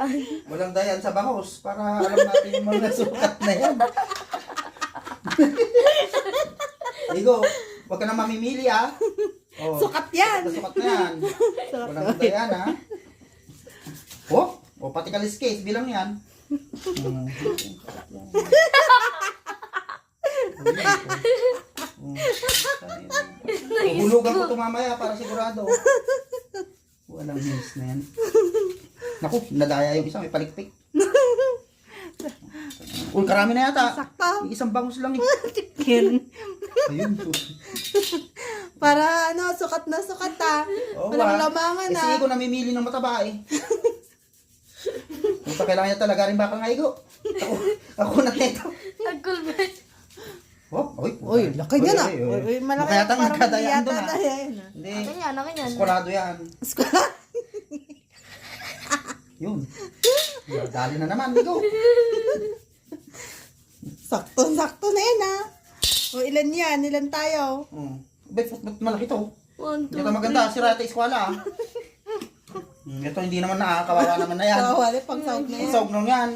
dayaan. Walang dayan sa bangos para alam natin yung mga sukat na yan. Igo, huwag ka na mamimili Oh, Sukat yan. sukat na yan. Walang dayan Oh, pati kaliskis, bilang yan. Hulugan ko ito mamaya para sigurado. Walang news na yan. Naku, nadaya yung isa, may palikpik. Uy, karami na yata. Sakto. Isang bangus lang Yun. Ayun. Para sukat na sukat Walang lamangan Sige ko namimili ng mataba Kung sa kailangan niya talaga rin baka ngaigo. Ako na neto. Nagkulbet. Uy, laki niya na. Uy, malaki. Kaya tang Parang nagkadayaan hindi doon yata dayan, Hindi. Akin yan. Eskolado yan. Yun. Dali na naman, Nigo. Sakto na yan O, ilan yan? Ilan tayo? Ba't malaki to? 1, 2, Ito maganda, si Rata Eskwala Ito hindi naman kawawa naman na yan. Kawali, pang sound na Ang yan. saog nung yan.